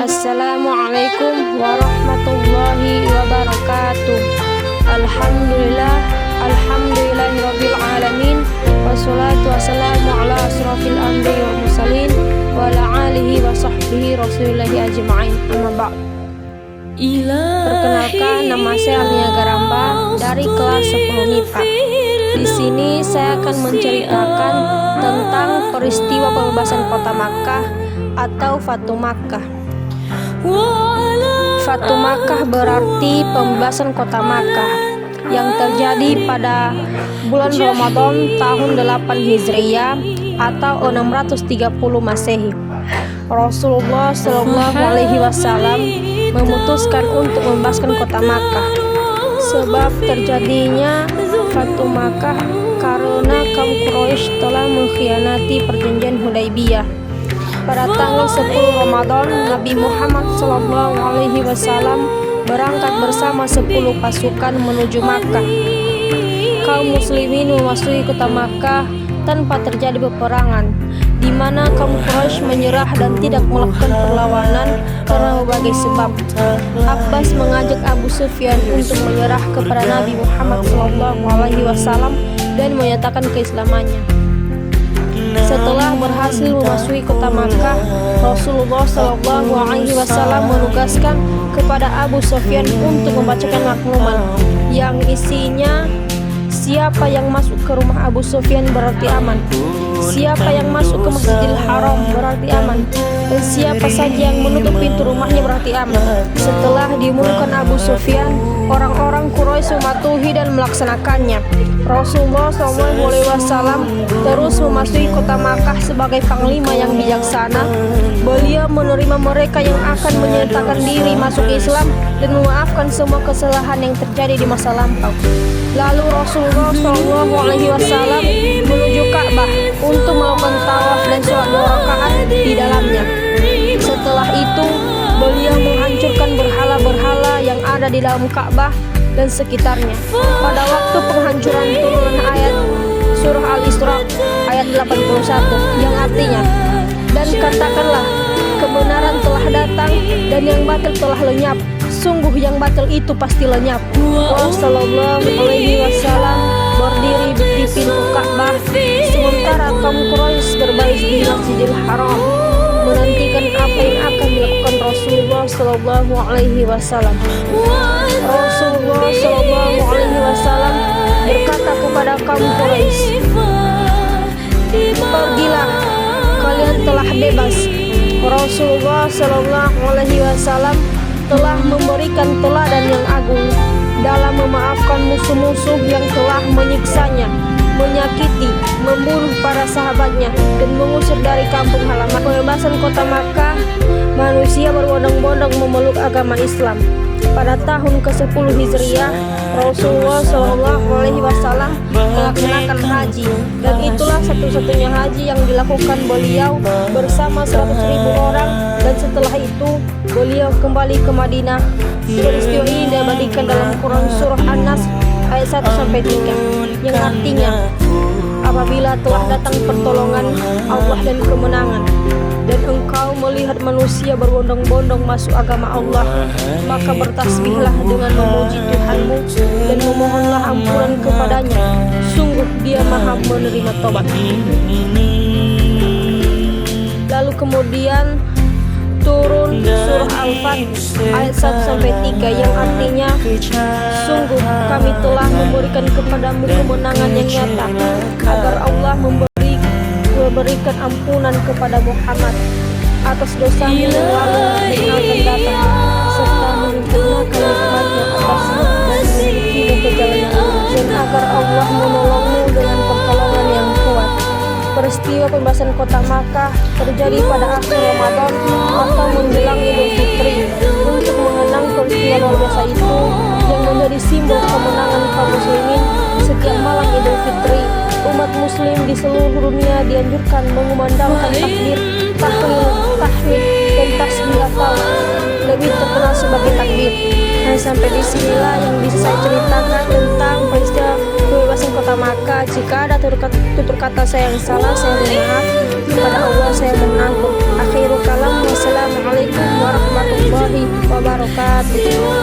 Assalamualaikum warahmatullahi wabarakatuh. Alhamdulillahirabbil alamin. Wassalatu wassalamu ala asrofil anbiya'i wal mursalin wa ala alihi wa sahbihi rasulillahi ajma'in. Amma ba'd. Perkenalkan, nama saya Alnia Garamba dari kelas 10 MIPA. Di sini saya akan menceritakan tentang peristiwa pembebasan kota Makkah atau Fatu Makkah. Fatu Makkah berarti pembebasan kota Makkah yang terjadi pada bulan Ramadan tahun 8 Hijriah atau 630 Masehi. Rasulullah Shallallahu Alaihi Wasallam memutuskan untuk membebaskan kota Makkah. Sebab terjadinya Fatu Makkah karena kaum Quraisy telah mengkhianati perjanjian Hudaybiyah. Pada tanggal 10 Ramadan, Nabi Muhammad SAW berangkat bersama 10 pasukan menuju Makkah. Kaum muslimin memasuki kota Makkah tanpa terjadi peperangan, di mana kaum Quraisy menyerah dan tidak melakukan perlawanan karena berbagai sebab. Abbas mengajak Abu Sufyan untuk menyerah kepada Nabi Muhammad SAW dan menyatakan keislamannya. Setelah berhasil memasuki kota Makkah, Rasulullah SAW menugaskan kepada Abu Sufyan untuk membacakan maklumat yang isinya, siapa yang masuk ke rumah Abu Sufyan berarti aman, siapa yang masuk ke Masjidil Haram berarti aman, dan siapa saja yang menutup pintu rumahnya berarti aman. Setelah diumumkan Abu Sufyan, orang-orang Quraisy mematuhi dan melaksanakannya. Rasulullah SAW terus memasuki kota Makkah sebagai panglima yang bijaksana. Beliau menerima mereka yang akan menyertakan diri masuk Islam dan memaafkan semua kesalahan yang terjadi di masa lampau. Lalu Rasulullah SAW menuju Ka'bah untuk melakukan tawaf dan sholat 2 rakaat di dalamnya. Setelah itu, beliau menghancurkan berhala-berhala yang ada di dalam Ka'bah dan sekitarnya. Pada waktu penghancuran turunan ayat surah Al-Isra ayat 81 yang artinya, dan katakanlah kebenaran telah datang dan yang batil telah lenyap. Sungguh yang batil itu pasti lenyap. Rasulullah SAW berdiri di pintu Ka'bah sementara kaum Quraisy berbaris di Masjidil Haram menantikan apa yang akan dilakukan Rasulullah SAW. Rasulullah SAW berkata kepada kaum Quraisy, "Pergilah, kalian telah bebas." Rasulullah SAW telah memberikan teladan yang agung dalam memaafkan musuh-musuh yang telah menyiksanya, menyakiti, membunuh para sahabatnya, dan mengusir dari kampung halaman. Pembebasan kota Makkah, manusia berbondong-bondong memeluk agama Islam. Pada tahun ke-10 Hijriah, Rasulullah SAW melaksanakan haji, dan itulah satu-satunya haji yang dilakukan beliau bersama 100.000 orang, dan setelah itu beliau kembali ke Madinah. Peristiwa ini diabadikan dalam Quran surah An-Nas ayat 1-3 yang artinya, apabila telah datang pertolongan Allah dan kemenangan, dan engkau melihat manusia berbondong-bondong masuk agama Allah, maka bertasbihlah dengan memuji Tuhanmu dan memohonlah ampunan kepadanya. Sungguh Dia Maha menerima tobat. Lalu kemudian turun surah Al-Fath ayat 1-3 yang artinya, sungguh kami telah memberikan kepadamu kemenangan yang nyata, agar Allah memberikan ampunan kepada Muhammad atas dosamu yang lalu dan akan datang, serta menyempurnakan nikmatnya atasmu dan memilikimu ke jalan yang lurus, dan agar Allah menolongmu dengan pertolongan yang kuat. Peristiwa pembebasan kota Makkah terjadi pada akhir Ramadan atau menjelang Idul Fitri. Untuk mengenang peristiwa luar biasa itu yang menjadi simbol kemenangan kaum muslimin, setiap malam Idul Fitri, umat muslim di seluruh dunia dianjurkan mengumandangkan takbir, tahlil, tahmid, dan tasbih atau lebih terkenal sebagai takbir. Nah, sampai di sinilah yang bisa saya ceritakan tentang peristiwa pembebasan kota Makkah. Jika ada tutur kata saya yang salah, saya mohon maaf. Kepada Allah saya mohon ampun. Akhirul kalam, wassalamualaikum warahmatullahi wabarakatuh. wabarakatuh.